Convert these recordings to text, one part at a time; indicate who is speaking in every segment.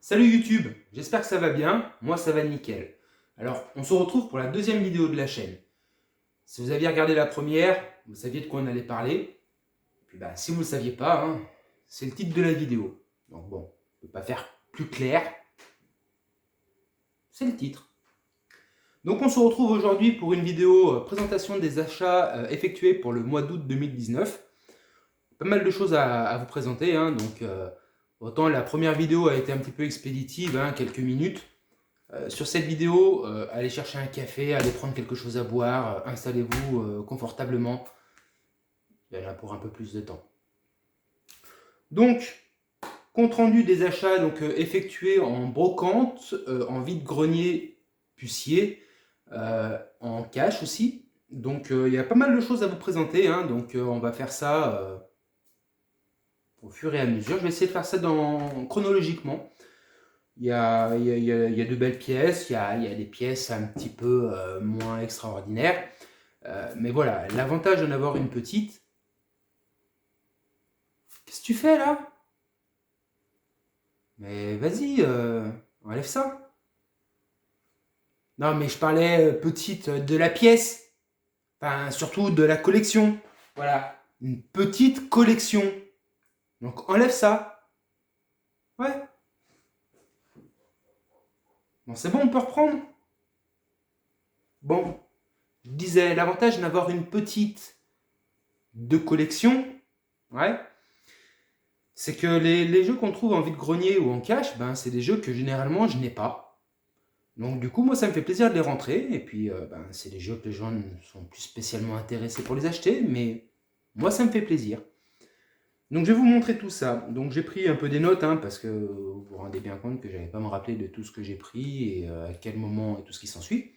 Speaker 1: Salut YouTube, j'espère que ça va bien, moi ça va nickel. Alors, on se retrouve pour la deuxième vidéo de la chaîne. Si vous aviez regardé la première, vous saviez de quoi on allait parler. Et puis si vous ne le saviez pas, c'est le titre de la vidéo. Donc bon, je ne peux pas faire plus clair. C'est le titre. Donc on se retrouve aujourd'hui pour une vidéo présentation des achats effectués pour le mois d'août 2019. Pas mal de choses à vous présenter, donc autant la première vidéo a été un petit peu expéditive, quelques minutes. Sur cette vidéo, allez chercher un café, allez prendre quelque chose à boire, installez-vous confortablement. Il y en a pour un peu plus de temps. Donc, compte rendu des achats effectués en brocante, en vide-grenier pucier, en cash aussi. Donc, il y a pas mal de choses à vous présenter. Donc, on va faire ça au fur et à mesure. Je vais essayer de faire ça chronologiquement. Il y a de belles pièces, il y a des pièces un petit peu moins extraordinaires. Mais voilà, l'avantage d'en avoir une petite. Qu'est-ce que tu fais là? Mais vas-y, enlève ça. Non, mais je parlais petite de la pièce. Enfin, surtout de la collection. Voilà, une petite collection. Donc enlève ça. Ouais. Bon, c'est bon, on peut reprendre. Bon, je disais, l'avantage d'avoir une petite de collection, ouais, c'est que les jeux qu'on trouve en vide-grenier ou en cash, c'est des jeux que généralement je n'ai pas. Donc du coup, moi, ça me fait plaisir de les rentrer. Et puis, c'est des jeux que les gens ne sont plus spécialement intéressés pour les acheter, mais moi, ça me fait plaisir. Donc je vais vous montrer tout ça. Donc j'ai pris un peu des notes, parce que vous vous rendez bien compte que je n'avais pas me rappeler de tout ce que j'ai pris et à quel moment et tout ce qui s'ensuit.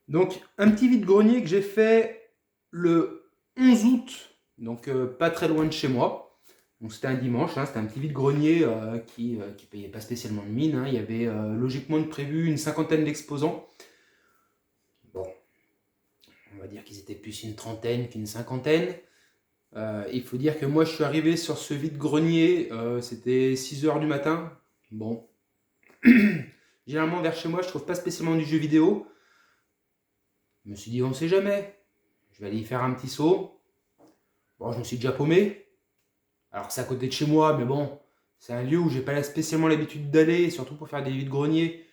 Speaker 1: Donc un petit vide-grenier que j'ai fait le 11 août, donc pas très loin de chez moi. Donc c'était un dimanche, c'était un petit vide-grenier qui payait pas spécialement de mine. Il y avait logiquement prévu une cinquantaine d'exposants. Bon, on va dire qu'ils étaient plus une trentaine qu'une cinquantaine. Il faut dire que moi je suis arrivé sur ce vide-grenier, c'était 6h du matin. Bon, généralement vers chez moi je trouve pas spécialement du jeu vidéo. Je me suis dit on sait jamais, je vais aller y faire un petit saut. Bon, je me suis déjà paumé. Alors c'est à côté de chez moi, mais bon, c'est un lieu où j'ai pas spécialement l'habitude d'aller, surtout pour faire des vide-greniers.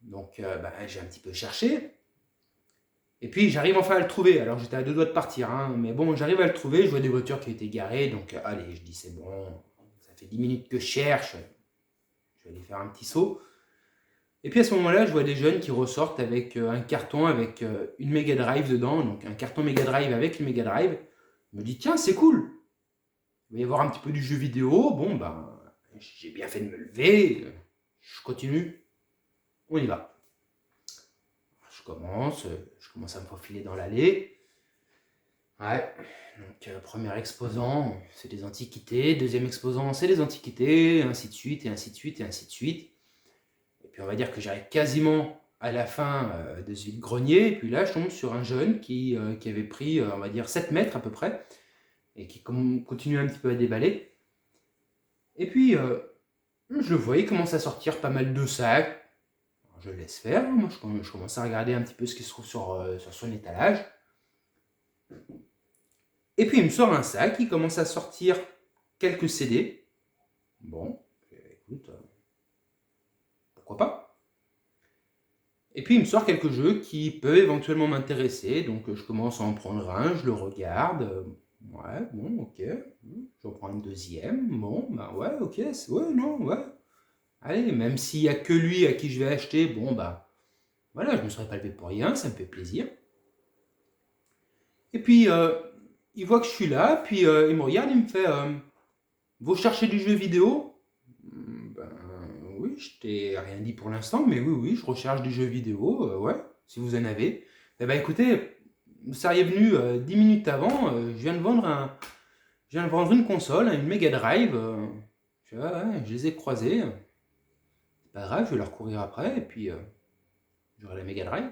Speaker 1: Donc j'ai un petit peu cherché. Et puis j'arrive enfin à le trouver. Alors j'étais à deux doigts de partir, mais bon, j'arrive à le trouver. Je vois des voitures qui étaient garées, donc allez, je dis c'est bon, ça fait 10 minutes que je cherche. Je vais aller faire un petit saut. Et puis à ce moment-là, je vois des jeunes qui ressortent avec un carton avec une Mega Drive dedans, donc un carton Mega Drive avec une Mega Drive. Je me dis tiens, c'est cool. Il va y avoir un petit peu du jeu vidéo. Bon, j'ai bien fait de me lever. Je continue. On y va. Je commence à me faufiler dans l'allée. Ouais. Donc, premier exposant, c'est des antiquités. Deuxième exposant, c'est des antiquités. Ainsi de suite, et ainsi de suite, et ainsi de suite. Et puis, on va dire que j'arrive quasiment à la fin de ce vide-grenier. Et puis là, je tombe sur un jeune qui avait pris, on va dire, 7 mètres à peu près. Et qui continue un petit peu à déballer. Et puis, je le vois, il commence à sortir pas mal de sacs. Alors, je le laisse faire. Moi, je commence à regarder un petit peu ce qui se trouve sur son étalage. Et puis, il me sort un sac. Il commence à sortir quelques CD. Bon, écoute, pourquoi pas. Et puis, il me sort quelques jeux qui peuvent éventuellement m'intéresser. Donc, je commence à en prendre un. Je le regarde. Ouais, bon, ok. J'en prends un deuxième. Bon, ouais, ok. Ouais, non, ouais. Allez, même s'il n'y a que lui à qui je vais acheter, bon, voilà, je ne me serais pas levé pour rien, ça me fait plaisir. Et puis, il voit que je suis là, puis il me regarde, il me fait vous cherchez du jeu vidéo? Oui, je t'ai rien dit pour l'instant, mais oui, je recherche du jeu vidéo, ouais, si vous en avez. Eh ben écoutez, vous seriez venu 10 minutes avant, je viens de vendre une console, une Mega Drive. Ouais, je les ai croisés. C'est pas grave, je vais leur courir après, et puis j'aurai la Mega Drive.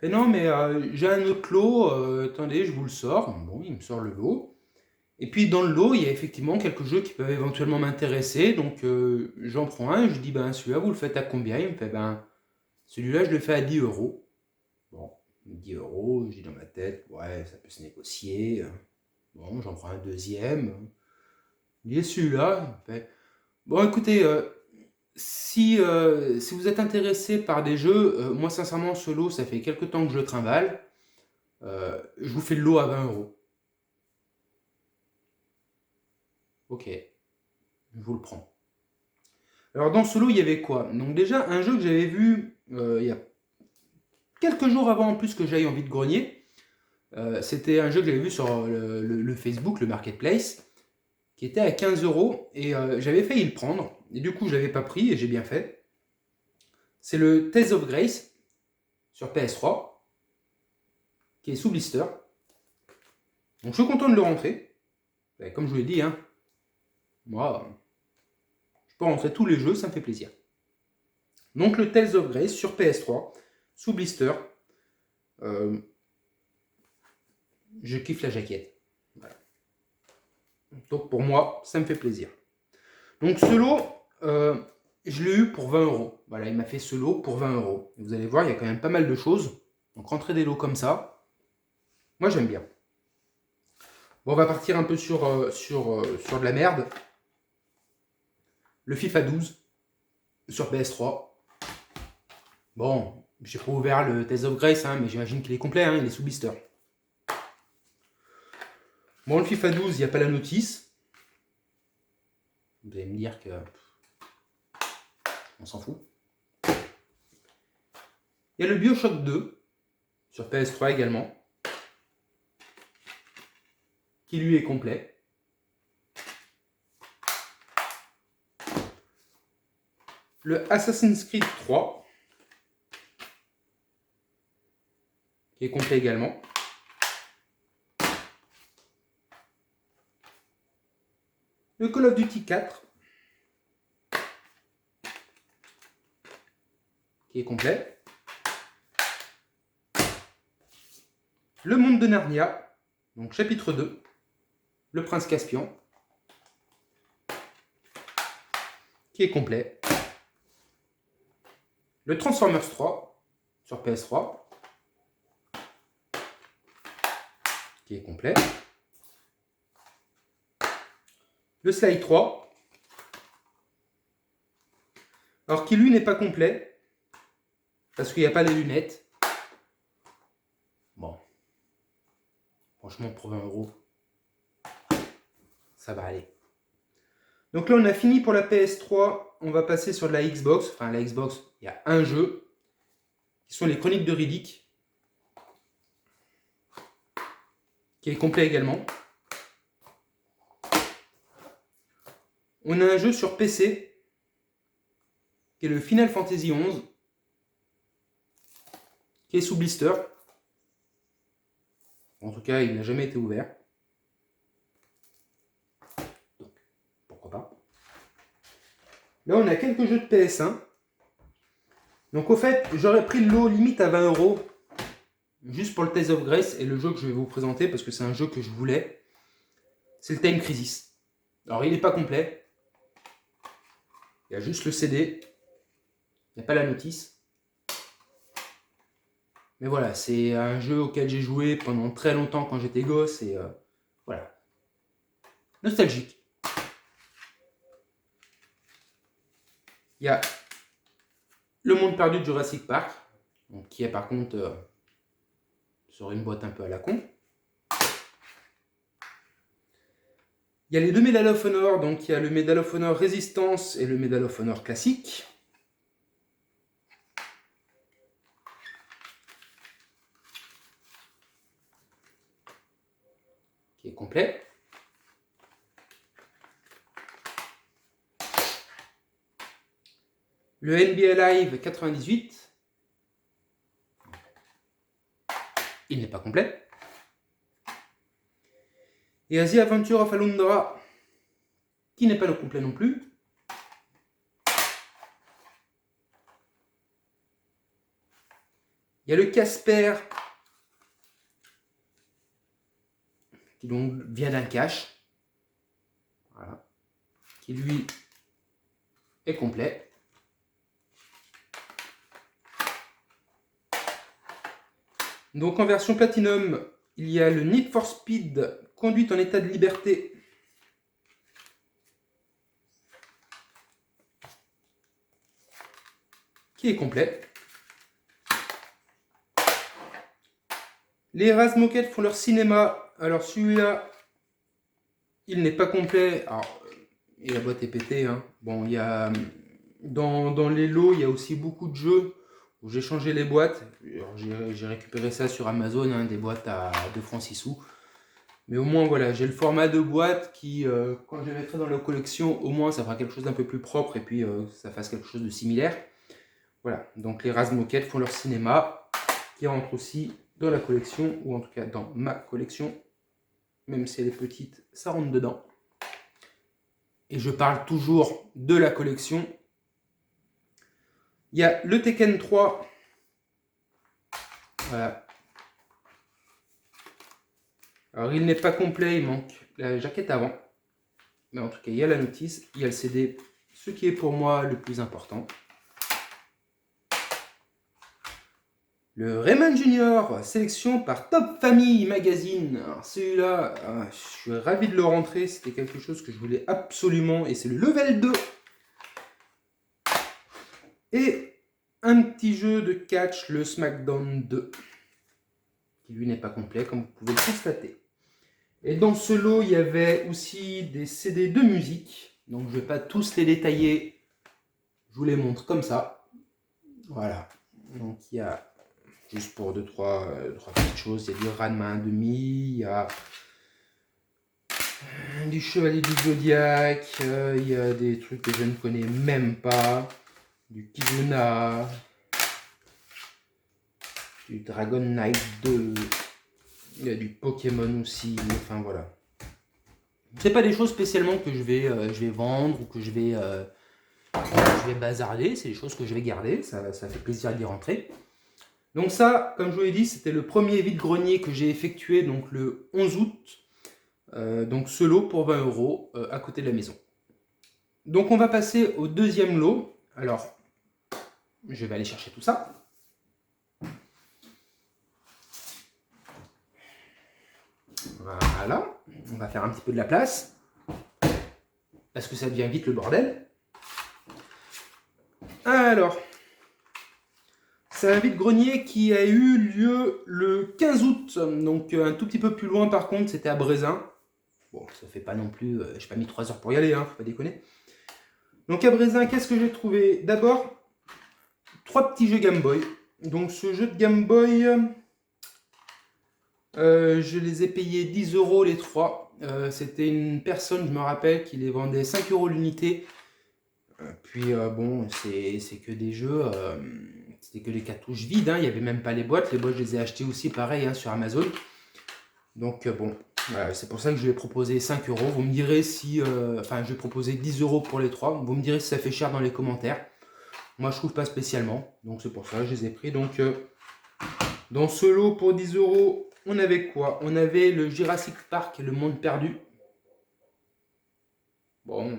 Speaker 1: Mais non, mais j'ai un autre lot, attendez, je vous le sors. Bon, il me sort le lot. Et puis dans le lot, il y a effectivement quelques jeux qui peuvent éventuellement m'intéresser. Donc j'en prends un, je dis ben celui-là vous le faites à combien? Il me fait ben celui-là je le fais à 10 euros. Bon, 10 euros, je dis dans ma tête, ouais, ça peut se négocier. Bon, j'en prends un deuxième. Il dit celui-là, il me fait bon écoutez, si vous êtes intéressé par des jeux, moi sincèrement ce lot ça fait quelques temps que je le trimballe. Je vous fais le lot à 20 euros. Ok, je vous le prends. Alors dans ce lot, il y avait quoi? Donc déjà, un jeu que j'avais vu il y a quelques jours avant en plus que j'aille en vide-grenier. C'était un jeu que j'avais vu sur le Facebook, le Marketplace, qui était à 15 euros. Et j'avais failli le prendre. Et du coup, je l'avais pas pris et j'ai bien fait. C'est le Tales of Grace sur PS3, qui est sous blister. Donc je suis content de le rentrer. Comme je vous l'ai dit, hein, moi, je peux rentrer tous les jeux, ça me fait plaisir. Donc le Tales of Grace sur PS3, sous blister. Je kiffe la jaquette. Voilà. Donc pour moi, ça me fait plaisir. Donc ce lot, je l'ai eu pour 20 euros. Voilà, il m'a fait ce lot pour 20 euros. Vous allez voir, il y a quand même pas mal de choses. Donc rentrer des lots comme ça, moi j'aime bien. Bon, on va partir un peu sur de la merde. Le FIFA 12 sur PS3. Bon, j'ai pas ouvert le Tales of Grace, hein, mais j'imagine qu'il est complet, hein, il est sous blister. Bon, le FIFA 12, il n'y a pas la notice. Vous allez me dire que on s'en fout. Il y a le BioShock 2 sur PS3 également, qui lui est complet. Le Assassin's Creed 3, qui est complet également. Le Call of Duty 4, qui est complet. Le Monde de Narnia, donc chapitre 2. Le Prince Caspian, qui est complet. Le Transformers 3 sur PS3, qui est complet. Le Sly 3, alors qui lui n'est pas complet, parce qu'il n'y a pas les lunettes. Bon, franchement pour 20 euros, ça va aller. Donc là on a fini pour la PS3, on va passer sur la Xbox. Enfin la Xbox, il y a un jeu, qui sont les Chroniques de Riddick, qui est complet également. On a un jeu sur PC, qui est le Final Fantasy XI, qui est sous blister. En tout cas, il n'a jamais été ouvert. Donc, pourquoi pas. Là, on a quelques jeux de PS1. Donc, au fait, j'aurais pris le lot limite à 20 euros, juste pour le Tales of Grace et le jeu que je vais vous présenter, parce que c'est un jeu que je voulais. C'est le Time Crisis. Alors, il n'est pas complet. Il y a juste le CD. Il n'y a pas la notice. Mais voilà, c'est un jeu auquel j'ai joué pendant très longtemps quand j'étais gosse. Et voilà. Nostalgique. Il y a Le Monde Perdu de Jurassic Park. Donc, qui est par contre sur une boîte un peu à la con. Il y a les deux Medal of Honor, donc il y a le Medal of Honor Résistance et le Medal of Honor classique. Qui est complet. Le NBA Live 98. Il n'est pas complet. Et The Adventure of Alundra, qui n'est pas complet non plus. Il y a le Casper, qui donc vient d'un cache. Voilà. Qui lui est complet. Donc en version Platinum, il y a le Need for Speed Conduite en état de liberté. Qui est complet. Les Razmoket font leur cinéma. Alors celui-là, il n'est pas complet. Alors, et la boîte est pétée. Hein. Bon, il y a dans les lots, il y a aussi beaucoup de jeux où j'ai changé les boîtes. J'ai récupéré ça sur Amazon, hein, des boîtes à 2 francs 6 sous. Mais au moins, voilà, j'ai le format de boîte qui, quand je les mettrai dans la collection, au moins ça fera quelque chose d'un peu plus propre et puis ça fasse quelque chose de similaire. Voilà, donc les Razmoket font leur cinéma qui rentre aussi dans la collection, ou en tout cas dans ma collection. Même si elle est petite, ça rentre dedans. Et je parle toujours de la collection. Il y a le Tekken 3. Voilà. Alors il n'est pas complet, il manque la jaquette avant. Mais en tout cas, il y a la notice, il y a le CD, ce qui est pour moi le plus important. Le Rayman Junior, sélection par Top Family Magazine. Alors celui-là, je suis ravi de le rentrer, c'était quelque chose que je voulais absolument, et c'est le level 2. Et un petit jeu de catch, le SmackDown 2, qui lui n'est pas complet, comme vous pouvez le constater. Et dans ce lot, il y avait aussi des CD de musique, donc je ne vais pas tous les détailler, je vous les montre comme ça. Voilà, donc il y a... Juste pour 2-3 petites choses, il y a du Ranma 1,5, il y a du Chevalier du Zodiac, il y a des trucs que je ne connais même pas, du Kizuna, du Dragon Knight 2, il y a du Pokémon aussi, enfin voilà. C'est pas des choses spécialement que je vais vendre ou que je vais bazarder, c'est des choses que je vais garder, ça fait plaisir d'y rentrer. Donc ça, comme je vous l'ai dit, c'était le premier vide-grenier que j'ai effectué donc le 11 août. Donc ce lot pour 20 € à côté de la maison. Donc on va passer au deuxième lot. Alors, je vais aller chercher tout ça. Voilà, on va faire un petit peu de la place. Parce que ça devient vite le bordel. Alors, c'est un vide-grenier qui a eu lieu le 15 août. Donc un tout petit peu plus loin par contre, c'était à Brézin. Bon, ça fait pas non plus, j'ai pas mis 3 heures pour y aller, hein, faut pas déconner. Donc à Brézin, qu'est-ce que j'ai trouvé? D'abord, 3 petits jeux Game Boy. Donc ce jeu de Game Boy, je les ai payés 10 € les 3. C'était une personne, je me rappelle, qui les vendait 5 € l'unité. Puis bon, c'est que des jeux, c'était que les cartouches vides, hein, il n'y avait même pas les boîtes. Les boîtes, je les ai achetées aussi pareil, hein, sur Amazon. Donc bon, voilà, c'est pour ça que je vais proposer 5 €. Vous me direz si... enfin, je vais proposer 10 € pour les 3. Vous me direz si ça fait cher dans les commentaires. Moi, je trouve pas spécialement. Donc c'est pour ça que je les ai pris. Donc dans ce lot pour 10 €, on avait quoi? On avait le Jurassic Park, le monde perdu. Bon,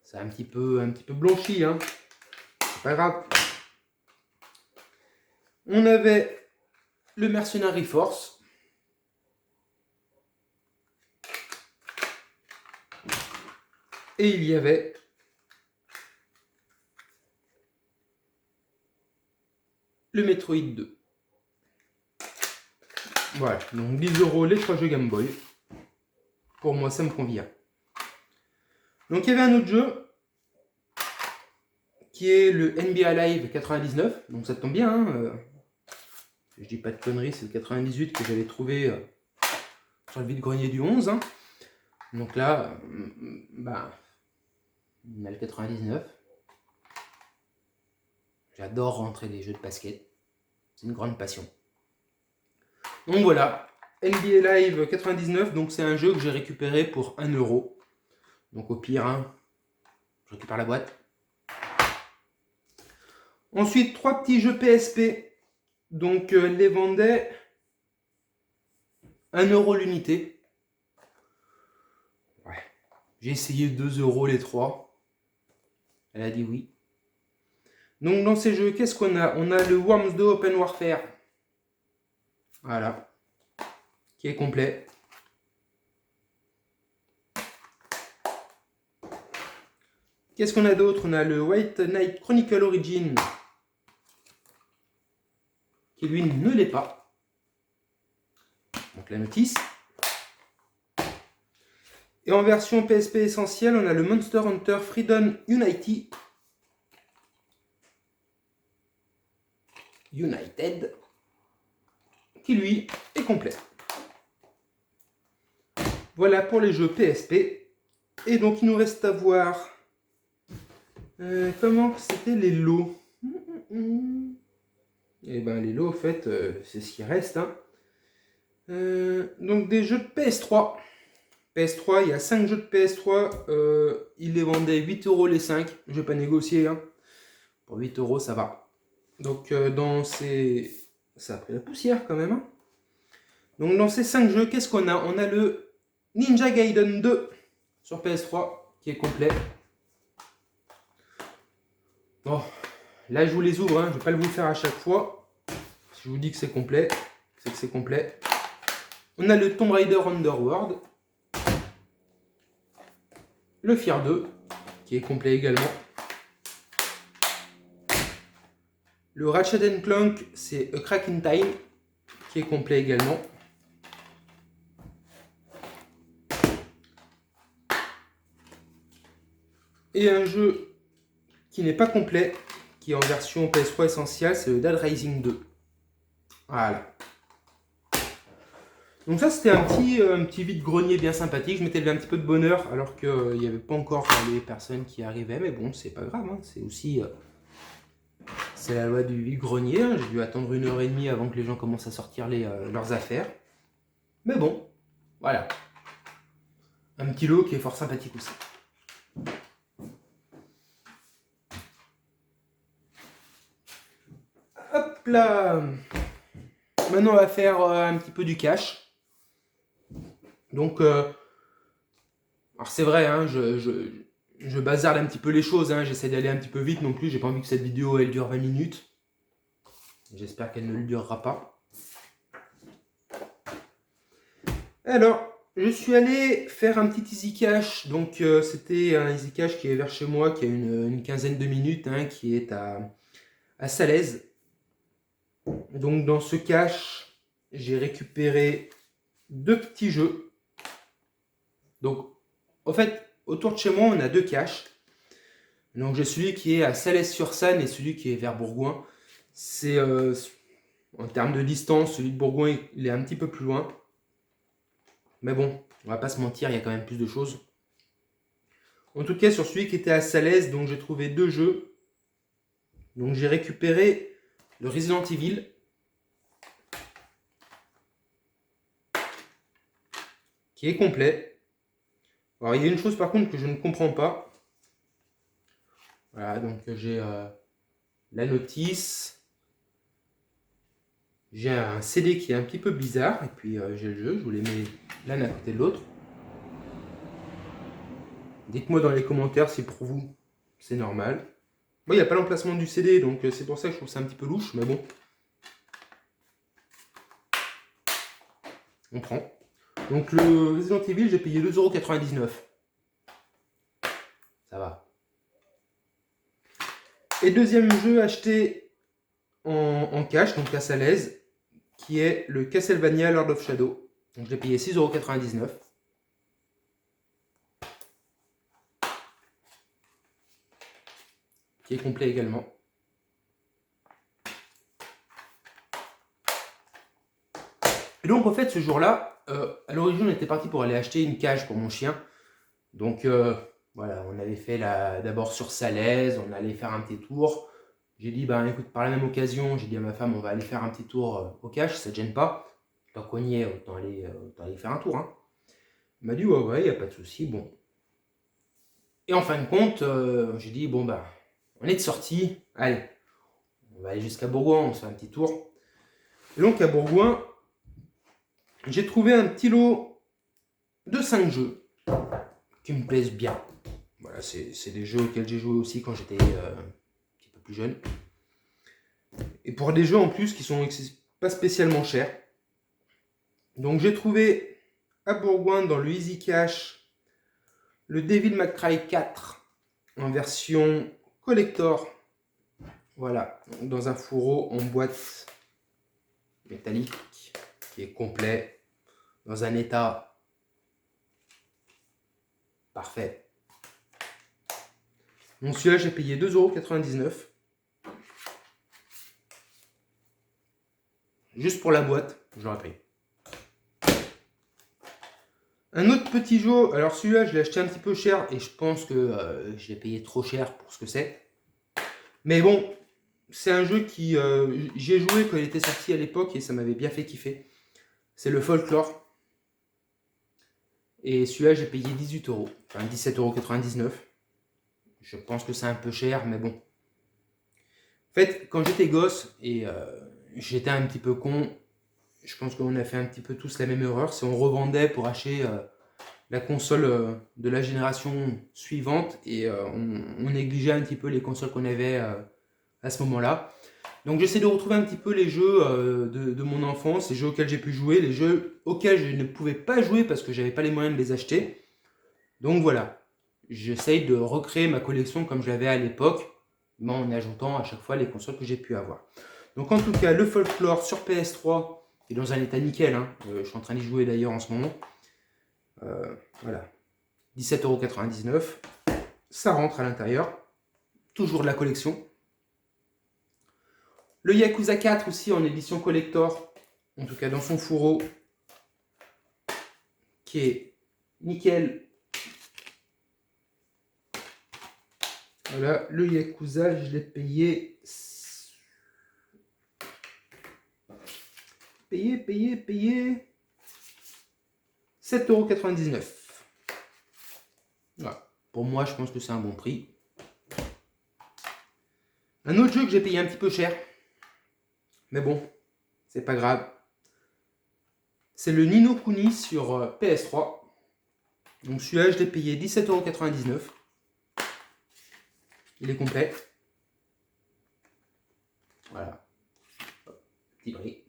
Speaker 1: c'est un petit peu blanchi, hein. C'est pas grave. On avait le Mercenary Force. Et il y avait le Metroid 2. Voilà, donc 10 € les 3 jeux Game Boy. Pour moi, ça me convient. Donc il y avait un autre jeu qui est le NBA Live 99. Donc ça tombe bien, hein, je dis pas de conneries, c'est le 98 que j'avais trouvé sur le vide-grenier du 11. Hein. Donc là, bah, on a le 99. J'adore rentrer des jeux de basket. C'est une grande passion. Donc voilà, NBA Live 99, donc c'est un jeu que j'ai récupéré pour 1 €. Donc au pire, hein, je récupère la boîte. Ensuite, 3 petits jeux PSP. Donc les vendait 1 € l'unité. Ouais, J'ai essayé 2 € les 3. Elle a dit oui. Donc dans ces jeux, qu'est-ce qu'on a? On a le Worms 2 Open Warfare. Voilà. Qui est complet. Qu'est-ce qu'on a d'autre? On a le White Knight Chronicle Origin. Qui lui ne l'est pas. Donc la notice. Et en version PSP essentielle, on a le Monster Hunter Freedom United. Qui lui est complet. Voilà pour les jeux PSP. Et donc il nous reste à voir comment c'était les lots. Et ben les lots, en fait, c'est ce qui reste. Hein. Donc des jeux de PS3. PS3, il y a 5 jeux de PS3. Ils les vendaient 8 € les 5. Je vais pas négocier. Hein. Pour 8 € ça va. Donc dans ces... Ça a pris la poussière quand même. Hein. Donc dans ces 5 jeux, qu'est-ce qu'on a? On a le Ninja Gaiden 2 sur PS3 qui est complet. Bon, là je vous les ouvre, hein. Je ne vais pas le vous faire à chaque fois. Si je vous dis que c'est complet, c'est que c'est complet. On a le Tomb Raider Underworld. Le Fear 2 qui est complet également. Le Ratchet & Clank, c'est A Crack in Time qui est complet également. Et un jeu qui n'est pas complet, qui est en version PS3 essentielle, c'est le Dead Rising 2. Voilà. Donc ça, c'était un petit vide-grenier bien sympathique. Je m'étais levé un petit peu de bonheur alors qu'il n'y avait pas encore les personnes qui arrivaient. Mais bon, c'est pas grave. Hein. C'est aussi... c'est la loi du vide-grenier. Hein. J'ai dû attendre 1h30 avant que les gens commencent à sortir leurs affaires. Mais bon, voilà. Un petit lot qui est fort sympathique aussi. Hop là. Maintenant, on va faire un petit peu du cash. Donc, alors c'est vrai, hein, je bazarde un petit peu les choses. Hein, j'essaie d'aller un petit peu vite non plus. J'ai pas envie que cette vidéo elle dure 20 minutes. J'espère qu'elle ne le durera pas. Alors, je suis allé faire un petit easy cash. Donc, c'était un easy cash qui est vers chez moi, qui a une quinzaine de minutes, hein, qui est à Salaise. Donc, dans ce cash, j'ai récupéré 2 petits jeux. Donc, au fait, autour de chez moi, on a 2 caches. Donc, j'ai celui qui est à Salaise-sur-Sanne et celui qui est vers Bourgoin. C'est, en termes de distance, celui de Bourgoin, il est un petit peu plus loin. Mais bon, on va pas se mentir, il y a quand même plus de choses. En tout cas, sur celui qui était à Salaise, donc j'ai trouvé 2 jeux. Donc, j'ai récupéré le Resident Evil. Qui est complet. Alors, il y a une chose par contre que je ne comprends pas. Voilà, donc j'ai la notice. J'ai un CD qui est un petit peu bizarre. Et puis j'ai le jeu. Je vous les mets l'un à côté de l'autre. Dites-moi dans les commentaires si pour vous c'est normal. Moi, il n'y a pas l'emplacement du CD, donc c'est pour ça que je trouve ça un petit peu louche. Mais bon. On prend. Donc le Resident Evil, j'ai payé 2,99 €. Ça va. Et deuxième jeu acheté en cash, donc à Salaise, qui est le Castlevania Lord of Shadow. Donc je l'ai payé 6,99 €. Qui est complet également. Et donc en fait ce jour-là, à l'origine on était parti pour aller acheter une cage pour mon chien. Donc voilà, on avait fait d'abord sur Salaise, on allait faire un petit tour. J'ai dit, bah écoute, par la même occasion, j'ai dit à ma femme, on va aller faire un petit tour au cash, ça te gêne pas. Tant qu'on y est, autant aller faire un tour. Hein. Elle m'a dit, ouais, il n'y a pas de souci, bon. Et en fin de compte, j'ai dit, bon bah, on est de sortie, allez, on va aller jusqu'à Bourgoin, on se fait un petit tour. Et donc à Bourgoin, j'ai trouvé un petit lot de 5 jeux qui me plaisent bien. Voilà, c'est des jeux auxquels j'ai joué aussi quand j'étais un petit peu plus jeune. Et pour des jeux en plus qui sont pas spécialement chers. Donc j'ai trouvé à Bourgoin dans le Easy Cash le Devil May Cry 4 en version collector. Voilà, dans un fourreau en boîte métallique qui est complet, dans un état parfait. Donc celui-là j'ai payé 2,99 €. Juste pour la boîte, j'aurais payé. Un autre petit jeu, alors celui-là je l'ai acheté un petit peu cher et je pense que je l'ai payé trop cher pour ce que c'est. Mais bon, c'est un jeu qui j'ai joué quand il était sorti à l'époque et ça m'avait bien fait kiffer. C'est le Folklore. Et celui-là j'ai payé 18 €, enfin 17,99 €. Je pense que c'est un peu cher, mais bon. En fait, quand j'étais gosse et j'étais un petit peu con, je pense qu'on a fait un petit peu tous la même erreur, c'est on revendait pour acheter la console de la génération suivante et on négligeait un petit peu les consoles qu'on avait à ce moment-là. Donc j'essaie de retrouver un petit peu les jeux de mon enfance, les jeux auxquels j'ai pu jouer, les jeux auxquels je ne pouvais pas jouer parce que j'avais pas les moyens de les acheter. Donc voilà, j'essaye de recréer ma collection comme je l'avais à l'époque, mais en ajoutant à chaque fois les consoles que j'ai pu avoir. Donc en tout cas, le Folklore sur PS3 est dans un état nickel, hein. Je suis en train d'y jouer d'ailleurs en ce moment. Voilà, 17,99 €. Ça rentre à l'intérieur. Toujours de la collection. Le Yakuza 4 aussi en édition collector, en tout cas dans son fourreau, qui est nickel. Voilà, le Yakuza, je l'ai payé 7,99 €. Voilà. Pour moi, je pense que c'est un bon prix. Un autre jeu que j'ai payé un petit peu cher, mais bon, c'est pas grave. C'est le Ni no Kuni sur PS3. Donc celui-là, je l'ai payé 17,99 €. Il est complet. Voilà. Petit prix.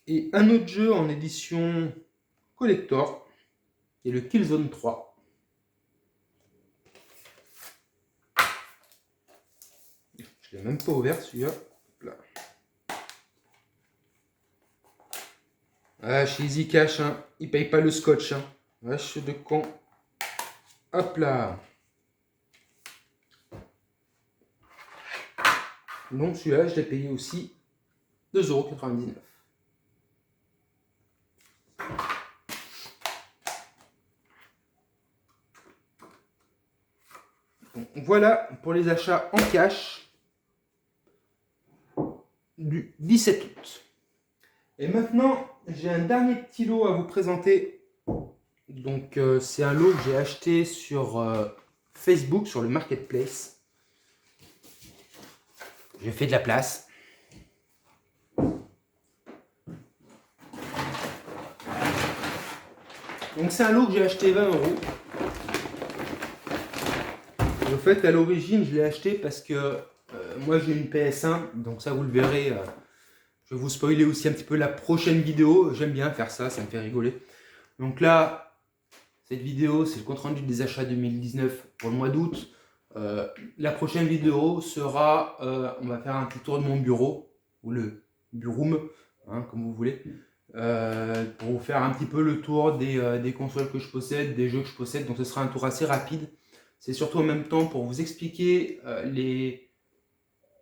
Speaker 1: Et un autre jeu en édition collector, qui est le Killzone 3. Je ne l'ai même pas ouvert celui-là. Ah, chez Easy Cash, hein. Ils payent pas le scotch. Hein. Vache de con. Hop là. Donc celui-là, je l'ai payé aussi 2,99 €. Donc, voilà pour les achats en cash du 17 août. Et maintenant, j'ai un dernier petit lot à vous présenter. Donc c'est un lot que j'ai acheté sur Facebook, sur le Marketplace. J'ai fait de la place. Donc c'est un lot que j'ai acheté 20 €. En fait, à l'origine, je l'ai acheté parce que moi j'ai une PS1, donc ça vous le verrez. Je vais vous spoiler aussi un petit peu la prochaine vidéo. J'aime bien faire ça, ça me fait rigoler. Donc là, cette vidéo, c'est le compte rendu des achats 2019 pour le mois d'août. La prochaine vidéo sera, on va faire un petit tour de mon bureau, ou le bureau, hein, comme vous voulez, pour vous faire un petit peu le tour des consoles que je possède, des jeux que je possède. Donc ce sera un tour assez rapide. C'est surtout en même temps pour vous expliquer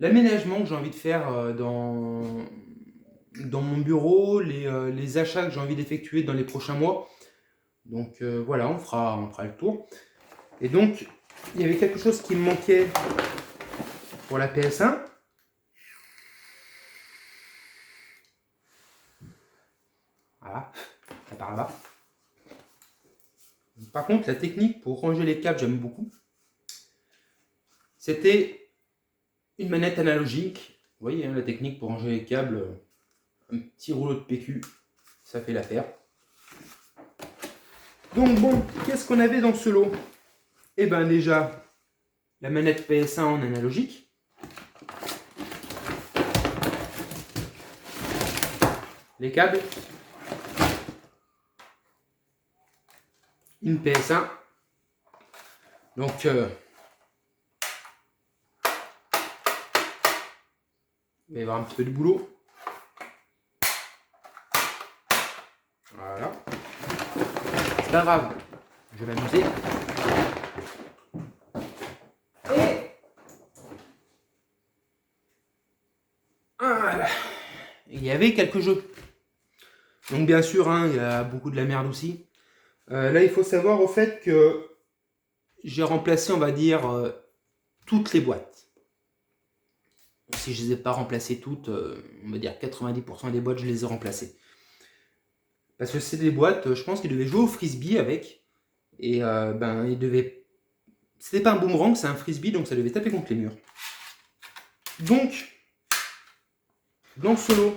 Speaker 1: l'aménagement que j'ai envie de faire dans mon bureau, les achats que j'ai envie d'effectuer dans les prochains mois. Donc voilà, on fera le tour. Et donc, il y avait quelque chose qui me manquait pour la PS1. Voilà, ça part là-bas. Par contre, la technique pour ranger les câbles, j'aime beaucoup. C'était une manette analogique. Vous voyez, hein, la technique pour ranger les câbles, Un petit rouleau de PQ, ça fait l'affaire. Donc bon, qu'est-ce qu'on avait dans ce lot? Eh ben déjà, la manette PS1 en analogique. Les câbles. Une PS1. Donc, il va y avoir un petit peu de boulot. Voilà. C'est pas grave, je vais m'amuser. Et voilà. Il y avait quelques jeux. Donc bien sûr, hein, il y a beaucoup de la merde aussi. Là, il faut savoir au fait que j'ai remplacé, on va dire, toutes les boîtes. Si je ne les ai pas remplacées toutes, on va dire 90% des boîtes, je les ai remplacées. Parce que c'est des boîtes, je pense qu'ils devaient jouer au frisbee avec. Et ben, ils devaient... C'était pas un boomerang, c'est un frisbee, donc ça devait taper contre les murs. Donc, dans ce lot,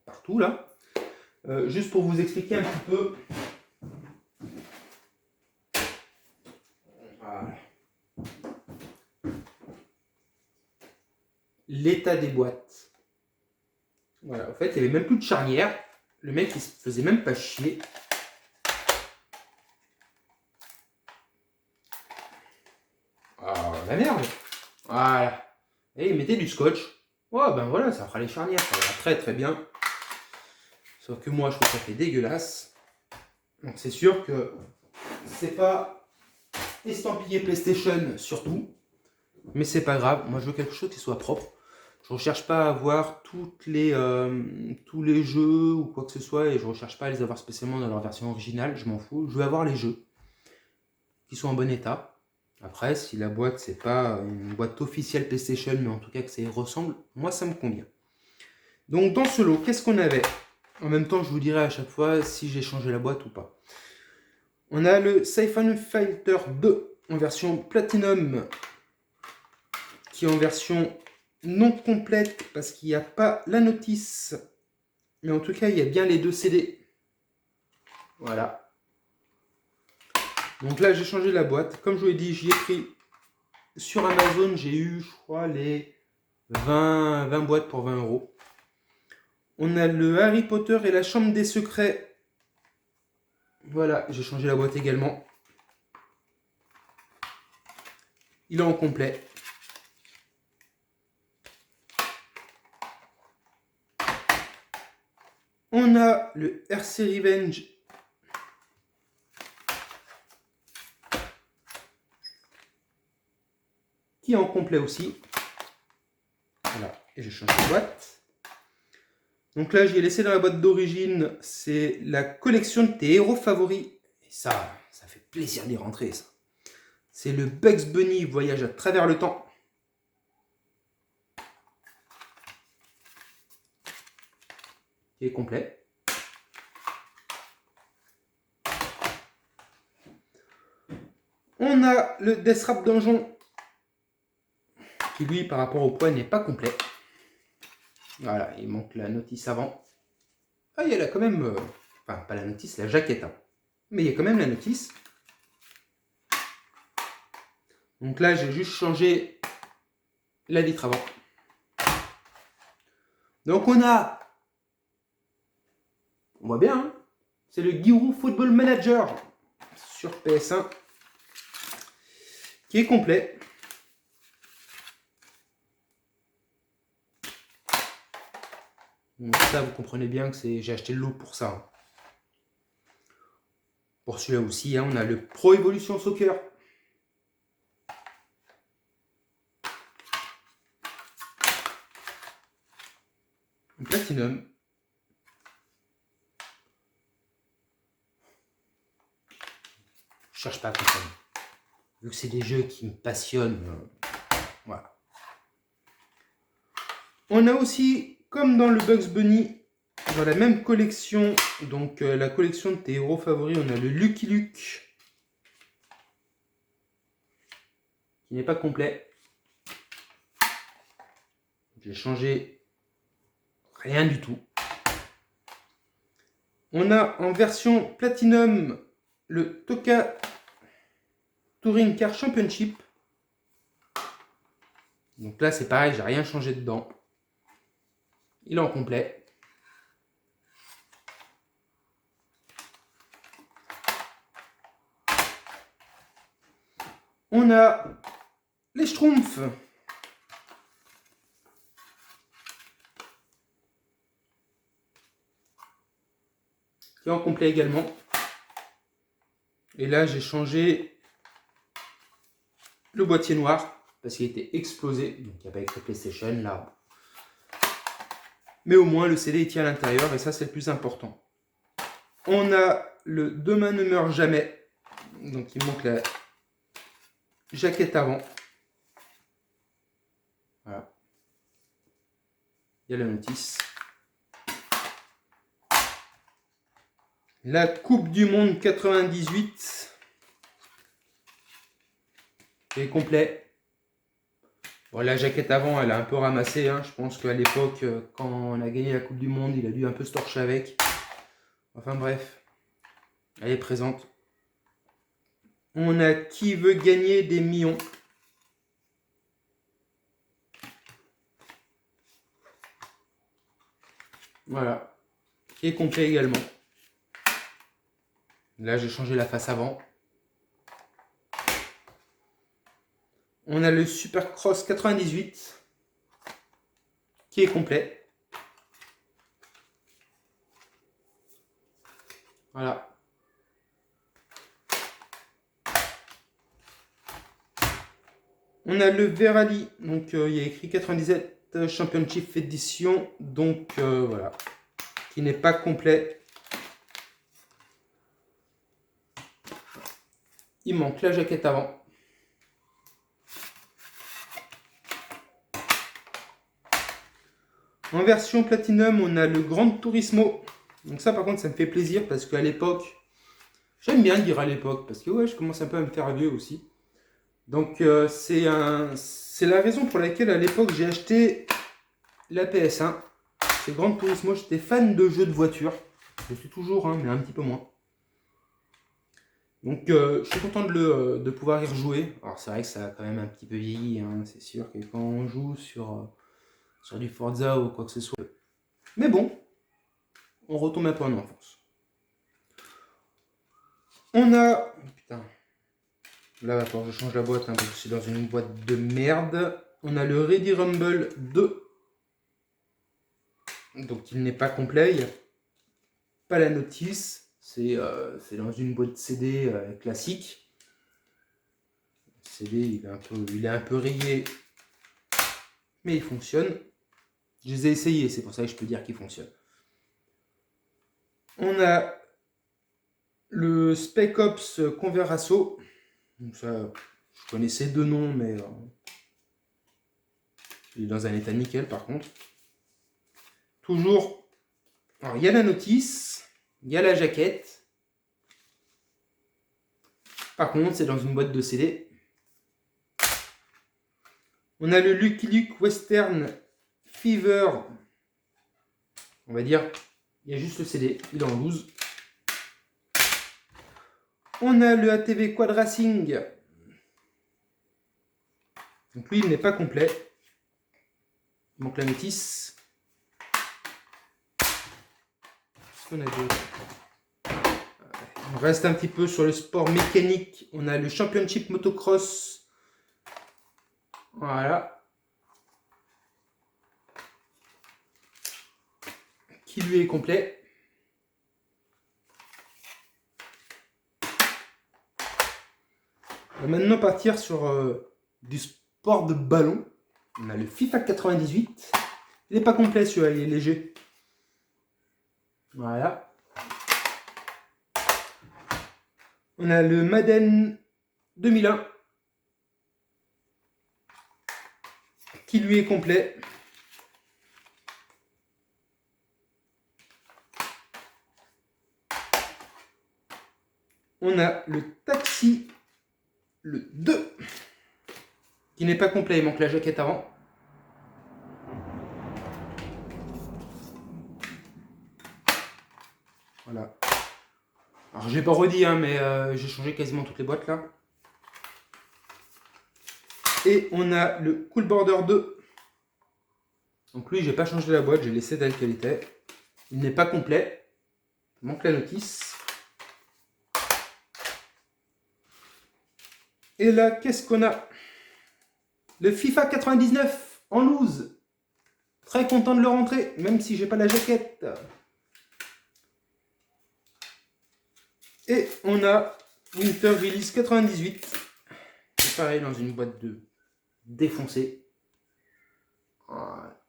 Speaker 1: partout là, juste pour vous expliquer un petit peu... Voilà. L'état des boîtes. Voilà, en fait, il n'y avait même plus de charnière. Le mec, il se faisait même pas chier. Ah, la merde. Voilà. Et il mettait du scotch. Oh, ben voilà, ça fera les charnières. Ça va très très bien. Sauf que moi, je trouve que ça fait dégueulasse. Donc c'est sûr que c'est pas estampillé PlayStation surtout. Mais c'est pas grave. Moi, je veux quelque chose qui soit propre. Je recherche pas à avoir tous les jeux ou quoi que ce soit, et je recherche pas à les avoir spécialement dans leur version originale, je m'en fous. Je veux avoir les jeux qui sont en bon état. Après, si la boîte c'est pas une boîte officielle PlayStation, mais en tout cas que ça y ressemble, moi ça me convient. Donc dans ce lot, qu'est-ce qu'on avait? En même temps, je vous dirai à chaque fois si j'ai changé la boîte ou pas. On a le Siphon Filter 2 en version Platinum, qui est en version non complète parce qu'il n'y a pas la notice, mais en tout cas il y a bien les deux CD. Voilà. Donc là j'ai changé la boîte. Comme je vous l'ai dit, j'y ai pris sur Amazon, j'ai eu je crois les 20 boîtes pour 20 €. On a le Harry Potter et la Chambre des Secrets. Voilà, j'ai changé la boîte également. Il est en complet. On a le RC Revenge qui est en complet aussi. Voilà, et j'ai changé de boîte. Donc là, j'ai laissé dans la boîte d'origine, c'est la collection de tes héros favoris. Et ça fait plaisir d'y rentrer, ça. C'est le Bugs Bunny Voyage à travers le temps. Qui est complet. On a le Death Rap Donjon, qui lui, par rapport au poids, n'est pas complet. Voilà, il manque la notice avant. Ah, il y a là quand même... Enfin, pas la notice, la jaquette. Hein. Mais il y a quand même la notice. Donc là, j'ai juste changé la vitre avant. Donc on a... On voit bien, hein, c'est le Giroud Football Manager sur PS1 qui est complet. Donc ça, vous comprenez bien que j'ai acheté le lot pour ça. Hein. Pour celui-là aussi, hein, on a le Pro Evolution Soccer. Un Platinum. Je cherche pas à comprendre. Vu que c'est des jeux qui me passionnent. Voilà. On a aussi, comme dans le Bugs Bunny, dans la même collection, donc la collection de tes héros favoris, on a le Lucky Luke, qui n'est pas complet. J'ai changé Rien du tout. On a en version Platinum le Toka Touring Car Championship. Donc là, c'est pareil, j'ai rien changé dedans. Il est en complet. On a les Schtroumpfs. Qui est en complet également. Et là, j'ai changé le boîtier noir parce qu'il était explosé. Donc il n'y a pas écrit PlayStation là. Mais au moins, le CD il tient à l'intérieur et ça, c'est le plus important. On a le Demain ne meurt jamais. Donc il manque la jaquette avant. Voilà. Il y a la notice. La Coupe du Monde 98 est complet. Bon, la jaquette avant, elle a un peu ramassé. Hein. Je pense qu'à l'époque, quand on a gagné la Coupe du Monde, il a dû un peu se torcher avec. Enfin bref, elle est présente. On a Qui veut gagner des millions. Voilà, qui est complet également. Là, j'ai changé la face avant. On a le Supercross 98 qui est complet. Voilà. On a le Verali, donc il y a écrit 97 Championship Edition, donc voilà, qui n'est pas complet. Il manque la jaquette avant. En version Platinum, on a le Gran Turismo. Donc ça, par contre, ça me fait plaisir parce qu'à l'époque, j'aime bien dire à l'époque, parce que ouais, je commence un peu à me faire vieux aussi. Donc c'est la raison pour laquelle à l'époque j'ai acheté la PS1. C'est Gran Turismo, j'étais fan de jeux de voiture. Je suis toujours, hein, mais un petit peu moins. Donc je suis content de pouvoir y rejouer. Alors c'est vrai que ça a quand même un petit peu vieilli, hein. C'est sûr que quand on joue sur du Forza ou quoi que ce soit. Mais bon, on retombe un peu en enfance. On a... Putain. Là, attends, je change la boîte, hein, parce que c'est dans une boîte de merde. On a le Ready Rumble 2. Donc il n'est pas complet, il n'y a pas la notice. C'est dans une boîte CD classique. Le CD, il est un peu rayé, mais il fonctionne. Je les ai essayés, c'est pour ça que je peux dire qu'il fonctionne. On a le Spec Ops Converso. Donc ça, je connaissais deux noms, mais il est dans un état nickel par contre. Toujours, alors il y a la notice, il y a la jaquette. Par contre, c'est dans une boîte de CD. On a le Lucky Luke Western Fever. On va dire, il y a juste le CD, il est en loose. On a le ATV Quad Racing. Donc lui, il n'est pas complet. Il manque la notice. On reste un petit peu sur le sport mécanique. On a le Championship Motocross. Voilà. Qui lui est complet. On va maintenant partir sur du sport de ballon. On a le FIFA 98. Il n'est pas complet celui-là, il est léger. Voilà. On a le Madden 2001. Qui lui est complet. On a le Taxi, le 2, qui n'est pas complet, il manque la jaquette avant. Voilà. Alors j'ai pas redit, hein, mais j'ai changé quasiment toutes les boîtes là. Et on a le Cool Border 2. Donc lui, j'ai pas changé la boîte, j'ai laissé telle qu'elle était. Il n'est pas complet. Il manque la notice. Et là, qu'est-ce qu'on a? Le FIFA 99 en loose. Très content de le rentrer, même si j'ai pas la jaquette. Et on a Winter Release 98. C'est pareil dans une boîte de défoncée. Voilà.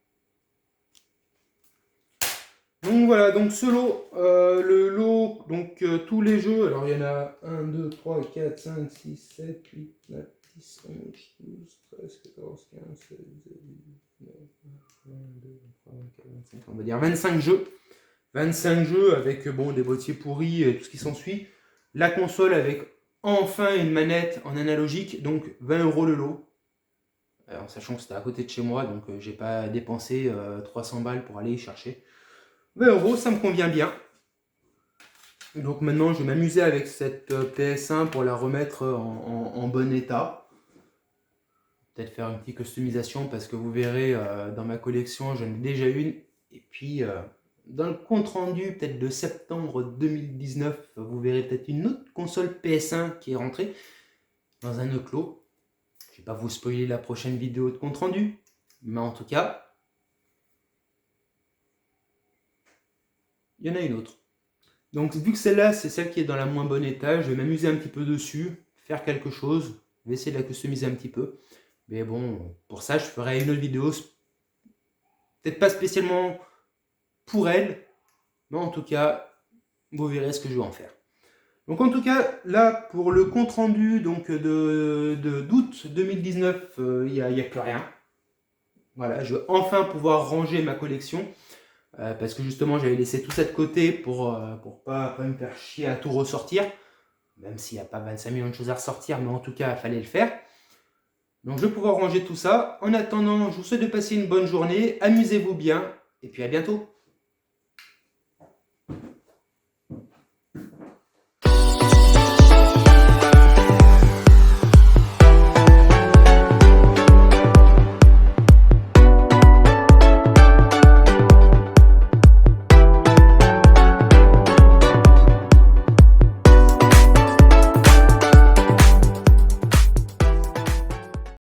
Speaker 1: Donc voilà, donc ce lot, le lot, donc tous les jeux, alors il y en a 1, 2, 3, 4, 5, 6, 7, 8, 9, 10, 11, 12, 13, 14, 15, 16, 17, 19, 20, 22, 23, 24, 25, on va dire 25 jeux. 25 jeux avec bon, des boîtiers pourris et tout ce qui s'ensuit. La console avec enfin une manette en analogique, donc 20 € le lot. En sachant que c'était à côté de chez moi, donc j'ai pas dépensé 300 balles pour aller y chercher. 20 €, ça me convient bien. Donc maintenant, je vais m'amuser avec cette PS1 pour la remettre en bon état. Peut-être faire une petite customisation parce que vous verrez, dans ma collection, j'en ai déjà une. Et puis, dans le compte-rendu peut-être de septembre 2019, vous verrez peut-être une autre console PS1 qui est rentrée dans un autre lot. Je ne vais pas vous spoiler la prochaine vidéo de compte-rendu, mais en tout cas, il y en a une autre. Donc vu que celle-là, c'est celle qui est dans la moins bonne état, je vais m'amuser un petit peu dessus, faire quelque chose, je vais essayer de la customiser un petit peu. Mais bon, pour ça, je ferai une autre vidéo, peut-être pas spécialement pour elle, mais en tout cas, vous verrez ce que je vais en faire. Donc en tout cas, là, pour le compte-rendu d'août 2019, il n'y a plus rien. Voilà, je vais enfin pouvoir ranger ma collection. Parce que justement, j'avais laissé tout ça de côté pour pas me faire chier à tout ressortir. Même s'il n'y a pas 25 millions de choses à ressortir, mais en tout cas, il fallait le faire. Donc je vais pouvoir ranger tout ça. En attendant, je vous souhaite de passer une bonne journée. Amusez-vous bien. Et puis à bientôt.